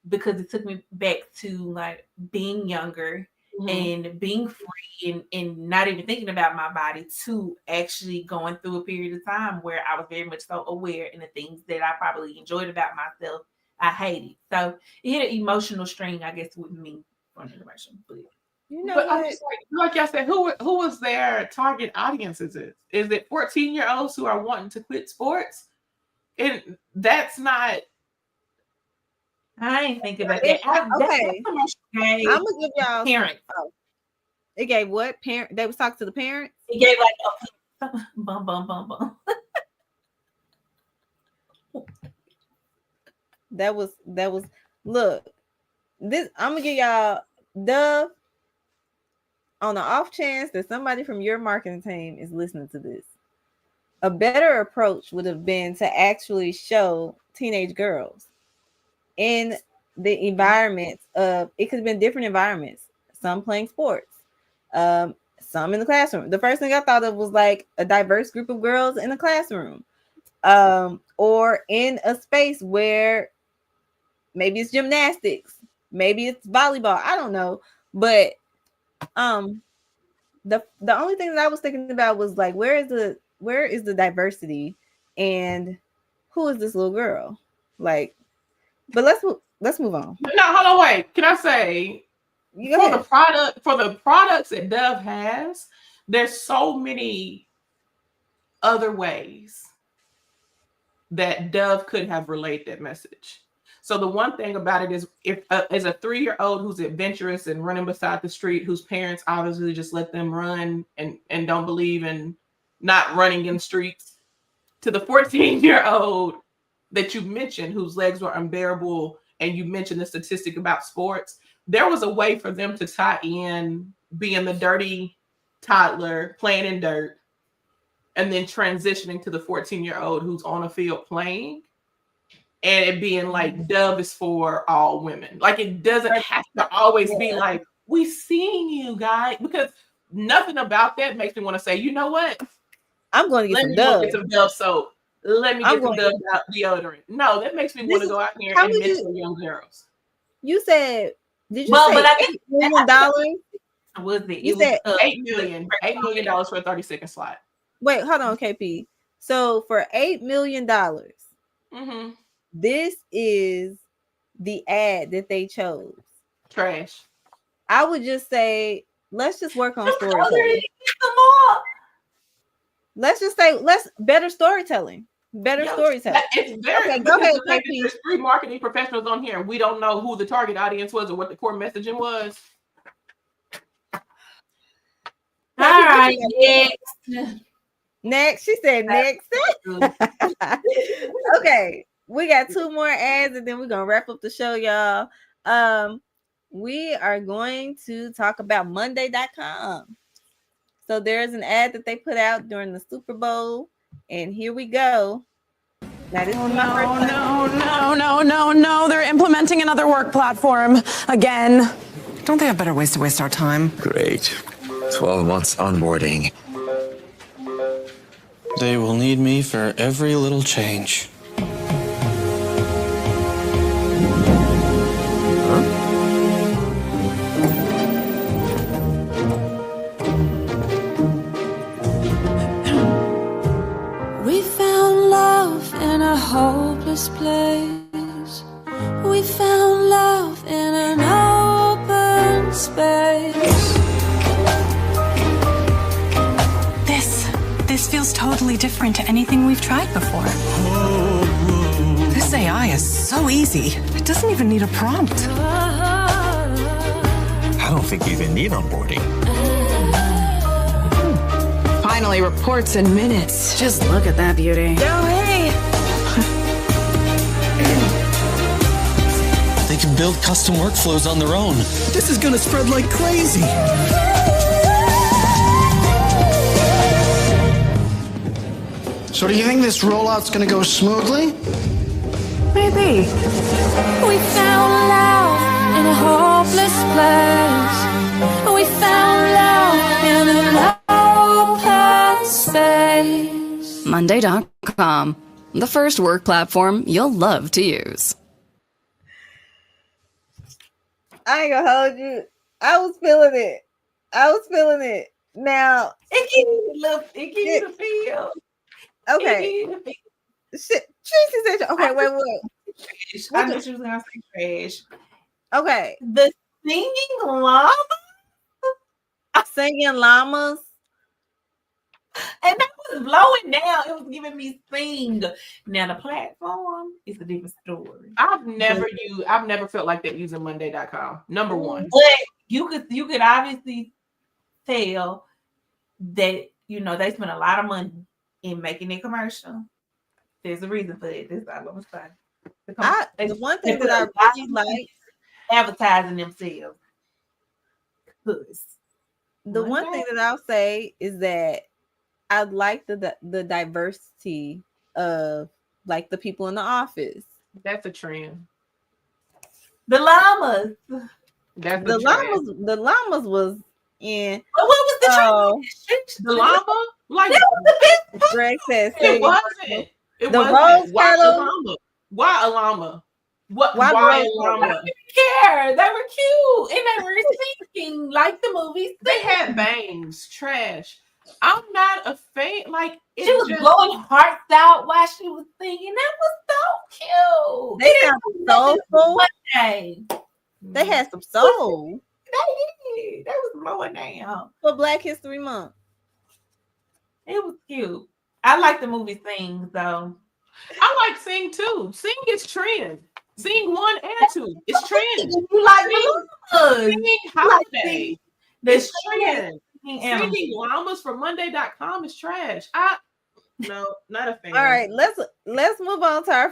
because it took me back to like being younger and being free and not even thinking about my body, to actually going through a period of time where I was very much so aware, and the things that I probably enjoyed about myself, I hated. So it hit an emotional string, I guess, with me on the commercial. But but I'm just like y'all said, who was their target audience? Is it 14-year-olds who are wanting to quit sports? And that's not. I ain't thinking about that. Okay, I'm gonna give y'all parents. It gave what parent? They was talking to the parents. It gave like a bum bum bum bum. That was look. This I'm gonna give y'all Dove. On the off chance that somebody from your marketing team is listening to this, a better approach would have been to actually show teenage girls in the environments of, it could have been different environments, some playing sports, some in the classroom. The first thing I thought of was like a diverse group of girls in a classroom, or in a space where maybe it's gymnastics, maybe it's volleyball, I don't know. But the only thing that I was thinking about was like, where is the diversity, and who is this little girl? Like, but let's move on. No, hold on, wait. Can I say, for the products that Dove has, there's so many other ways that Dove could have relayed that message. So the one thing about it is, if as a 3-year-old who's adventurous and running beside the street, whose parents obviously just let them run and don't believe in not running in streets, to the 14-year-old that you mentioned whose legs were unbearable, and you mentioned the statistic about sports, there was a way for them to tie in being the dirty toddler playing in dirt, and then transitioning to the 14-year-old who's on a field playing, and it being like, Dove is for all women. Like, it doesn't have to always be like, we seen you guys, because nothing about that makes me want to say, you know what? I'm going to get some Dove soap. Let me get some Dove deodorant. No, that makes me want to go out here and mentor young girls. You said, did you say $8 million? Was it? You said $8 million for a 30-second slot. Wait, hold on, KP. So for $8 million, this is the ad that they chose. Trash. I would just say, let's just work on storytelling. Let's just say, better storytelling. Storytelling. It's very, okay, go ahead, KP. There's 3 marketing professionals on here, and we don't know who the target audience was or what the core messaging was. All right, next. She said next. Okay, we got 2 more ads, and then we're gonna wrap up the show, y'all. We are going to talk about Monday.com. So there's an ad that they put out during the Super Bowl, and here we go. Now, this is no. They're implementing another work platform again. Don't they have better ways to waste our time? Great. 12 months onboarding. They will need me for every little change. We found love in a hopeless place. We found love in an open space. This feels totally different to anything we've tried before. This AI is so easy. It doesn't even need a prompt. I don't think you even need onboarding. Finally, reports in minutes. Just look at that beauty. Oh, hey. build custom workflows on their own. This is gonna spread like crazy. So do you think this rollout's gonna go smoothly? Maybe. We found love in a hopeless place. We found love in an open space. Monday.com, the first work platform you'll love to use. I ain't gonna hold you. I was feeling it. Now it gives you the feel. Okay. Shit, Tracy said. Okay, wait. I knew she was gonna say trash. Okay. The singing llama. Singing llamas. And that was blowing down. It was giving me sing. Now the platform is a different story. I've never felt like that using Monday.com. Number one. But you could obviously tell that they spent a lot of money in making a commercial. There's a reason for it. This is all I'm saying. The one thing that I really like advertising themselves. The one thing that I'll say is that I like the diversity of like the people in the office. That's a trend. The llamas. The llamas was in. But what was the trend? The llama? Like Greg says it wasn't. It the wasn't. rose petal. Why a llama? Why a llama? I didn't care. They were cute and they were singing like the movies. They had bangs. Trash. I'm not a fan. Like she was blowing hearts out while she was singing. That was so cute. They had some soul. They had some soul. They did. They was blowing down for Black History Month. It was cute. I like the movie Sing though. I like Sing too. Sing is trend. Sing 1 and 2. It's trend. You like Singing holiday. It's trend. Singing llamas for Monday.com is trash. No, not a fan. All right, let's move on to our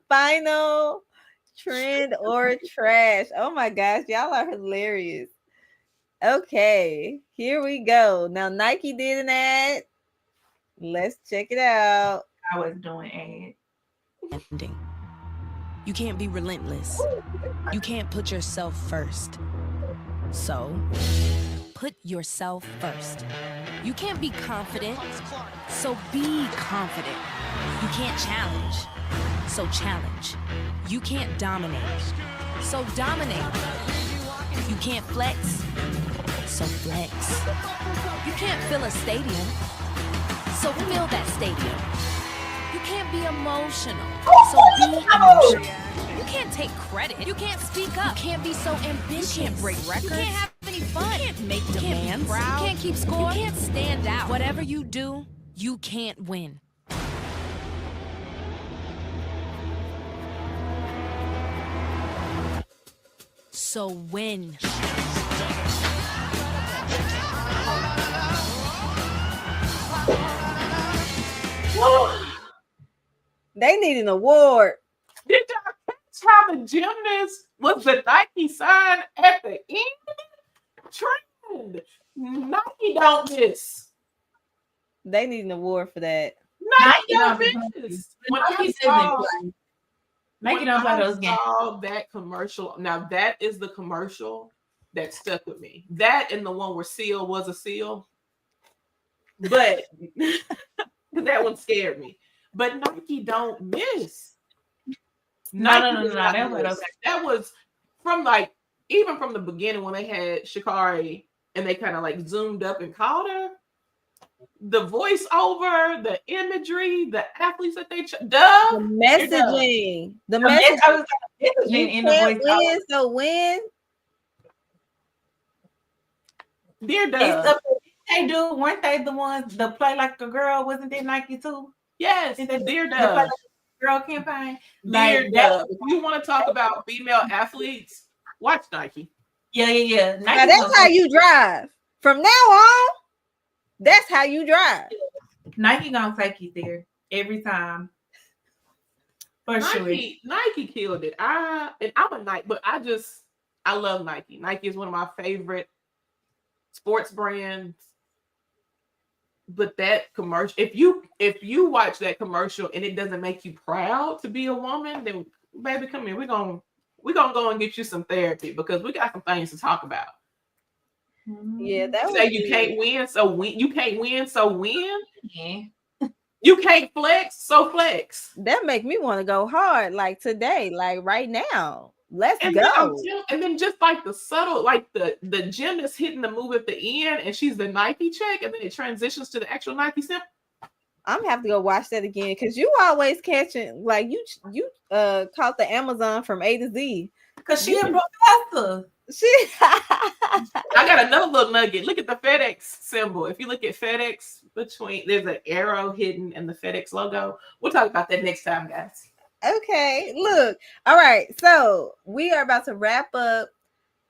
final trend or trash. Oh my gosh, y'all are hilarious. Okay, here we go. Now Nike did an ad. Let's check it out. I was doing ad. You can't be relentless. You can't put yourself first. So, put yourself first. You can't be confident. So be confident. You can't challenge. So challenge. You can't dominate. So dominate. You can't flex. So flex. You can't fill a stadium. So fill that stadium. You can't be emotional. So be emotional. You can't take credit. You can't speak up. You can't be so ambitious. You can't break records. You can't have any fun. You can't make demands. You can't keep score. You can't stand out. Whatever you do, you can't win. So win. They need an award. Did y'all catch how the gymnast was the Nike sign at the end? Trend. Nike don't miss. They need an award for that. Nike don't miss. When I saw those games. That commercial. Now that is the commercial that stuck with me. That and the one where Seal was a seal. But that one scared me. But Nike don't miss. No. That was from even from the beginning when they had Sha'Carri and they kind of like zoomed up and called her. The voiceover, the imagery, the athletes that they the messaging, the messaging. In the voice win, so win. Dear Dove. They do, weren't they the ones that play like a girl? Wasn't that Nike too? Yes, Dear Dove. Girl campaign. Dear Dove. If you want to talk about female athletes, watch Nike. Yeah. Now that's how you drive. From now on, that's how you drive. Nike gonna take you there every time. Nike killed it. I'm a Nike, but I love Nike. Nike is one of my favorite sports brands. But that commercial, if you watch that commercial and it doesn't make you proud to be a woman, then baby, come here. We're gonna go and get you some therapy because we got some things to talk about. Yeah, that You was say you can't win, so win. You can't win, so win. Yeah. You can't flex, so flex. That make me want to go hard, like today, like right now. Let's And go. then just like the subtle, like the gymnast hitting the move at the end, and she's the Nike check, and then it transitions to the actual Nike symbol. I'm gonna have to go watch that again because you always catching like you caught the Amazon from A to Z. Cause she a professor. I got another little nugget. Look at the FedEx symbol. If you look at FedEx, there's an arrow hidden in the FedEx logo. We'll talk about that next time, guys. Okay, look. All right, so we are about to wrap up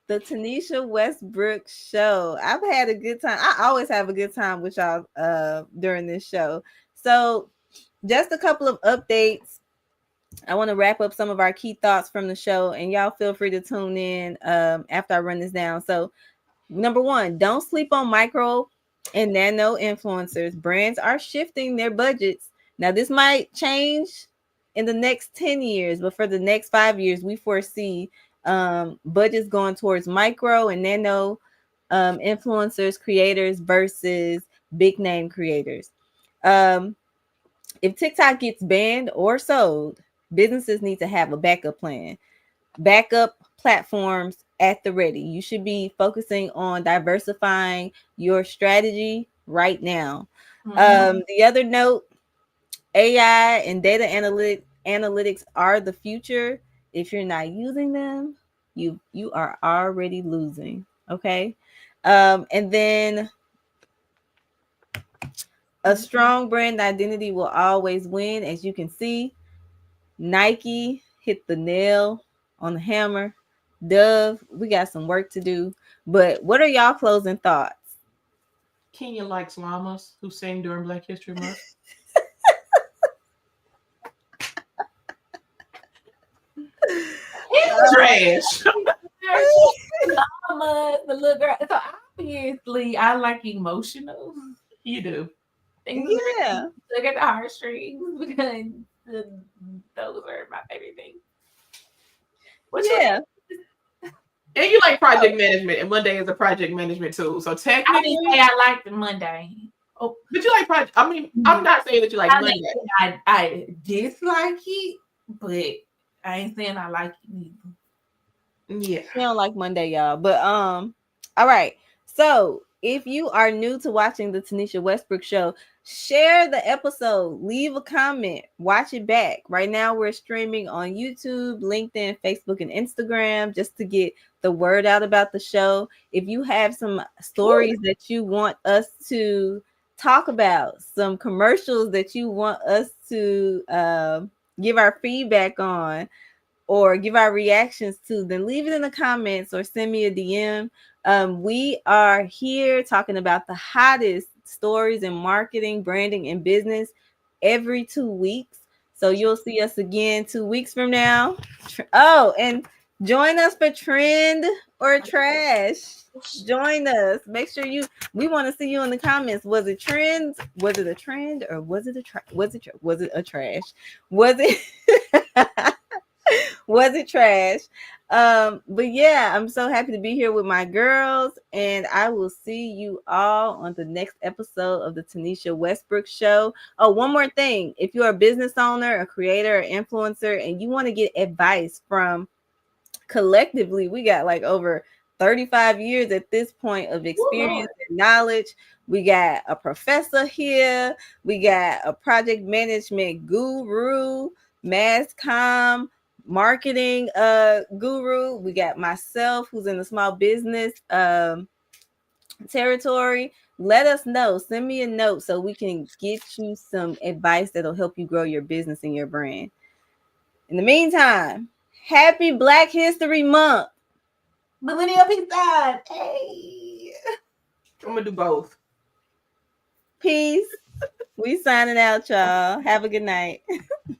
the Taniesha Westbrook show. I've had a good time. I always have a good time with y'all during this show. So just a couple of updates. I want to wrap up some of our key thoughts from the show, and y'all feel free to tune in after I run this down. So, number one, don't sleep on micro and nano influencers. Brands are shifting their budgets. Now, this might change in the next 10 years, but for the next 5 years, we foresee budgets going towards micro and nano influencers, creators versus big name creators. If TikTok gets banned or sold, businesses need to have a backup plan, backup platforms at the ready. You should be focusing on diversifying your strategy right now. The other note, AI and data analytics are the future. If you're not using them, you are already losing. Okay. And then a strong brand identity will always win. As you can see, Nike hit the nail on the hammer. Dove, we got some work to do. But what are y'all closing thoughts? Kenya likes llamas who sing during Black History Month. Trash. Llama, the little girl. So obviously, I like emotional. You do. Things Yeah. Look at the heartstrings because those are my favorite things. Yeah. And you like project management, and Monday is a project management tool. So technically, I like the Monday. Oh, but you like project. I mean, I'm not saying that you like Monday. I dislike it, but I ain't saying I like it either. Yeah. We don't like Monday, y'all. But all right. So if you are new to watching the Taniesha Westbrook show, share the episode, leave a comment, watch it back. Right now we're streaming on YouTube, LinkedIn, Facebook, and Instagram just to get the word out about the show. If you have some stories that you want us to talk about, some commercials that you want us to give our feedback on, or give our reactions to, then leave it in the comments or send me a DM. We are here talking about the hottest stories in marketing, branding, and business every 2 weeks. So you'll see us again 2 weeks from now. Oh, and join us for Trend or Trash. Join us. Make sure we want to see you in the comments. Was it trends? Was it a trend or was it a trash? Was it a trash? Was it was it trash? But yeah, I'm so happy to be here with my girls, and I will see you all on the next episode of the Taniesha Westbrook show. Oh, one more thing. If you're a business owner, a creator, or influencer, and you want to get advice from collectively, we got like over 35 years at this point of experience and knowledge. We got a professor here. We got a project management guru, mass comm, marketing guru. We got myself, who's in the small business territory. Let us know. Send me a note so we can get you some advice that'll help you grow your business and your brand. In the meantime, happy Black History Month. Millennial Peace God. Hey. I'm gonna do both. Peace. We signing out, y'all. Have a good night.